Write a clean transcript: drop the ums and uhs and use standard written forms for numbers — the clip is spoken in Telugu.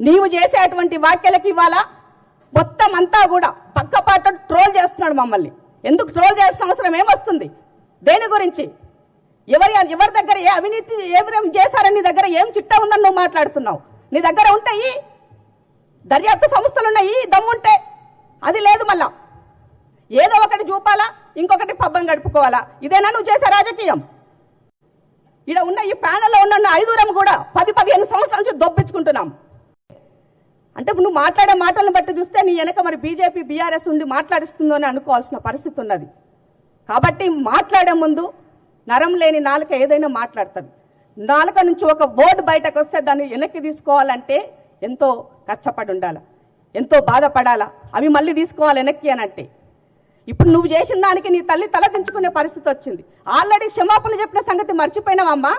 నీవు చేసేటువంటి వ్యాఖ్యలకి ఇవాళ మొత్తం అంతా కూడా పక్కపాటు ట్రోల్ చేస్తున్నాడు మమ్మల్ని. ఎందుకు ట్రోల్ చేయాల్సిన అవసరం ఏమొస్తుంది? దేని గురించి? ఎవరి దగ్గర ఏ అవినీతి ఏం చేశారని నీ దగ్గర ఏం చిట్టా ఉందని నువ్వు మాట్లాడుతున్నావు? నీ దగ్గర ఉంటాయి దర్యాప్తు సంస్థలున్నాయి, దమ్ముంటే. అది లేదు. మళ్ళా ఏదో ఒకటి చూపాలా, ఇంకొకటి పబ్బం గడుపుకోవాలా. ఇదేనా నువ్వు చేసే రాజకీయం? ఇక్కడ ఉన్న ఈ ప్యానెల్లో ఉన్న 5 కూడా 10-15 సంవత్సరాల నుంచి దొబ్బించుకుంటున్నాం. అంటే నువ్వు మాట్లాడే మాటలను బట్టి చూస్తే నీ వెనక మరి బీజేపీ బీఆర్ఎస్ ఉండి మాట్లాడిస్తుందో అని అనుకోవాల్సిన పరిస్థితి ఉన్నది. కాబట్టి మాట్లాడే ముందు నరం లేని నాలుక ఏదైనా మాట్లాడుతుంది. నాలుక నుంచి ఒక వర్డ్ బయటకు వస్తే దాన్ని వెనక్కి తీసుకోవాలంటే ఎంతో కష్టపడి ఉండాలి, ఎంతో బాధపడాలా. అవి మళ్ళీ తీసుకోవాలి వెనక్కి అని అంటే. ఇప్పుడు నువ్వు చేసిన దానికి నీ తల్లి తల దించుకునే పరిస్థితి వచ్చింది. ఆల్రెడీ క్షమాపణ చెప్పిన సంగతి మర్చిపోయినావమ్మా.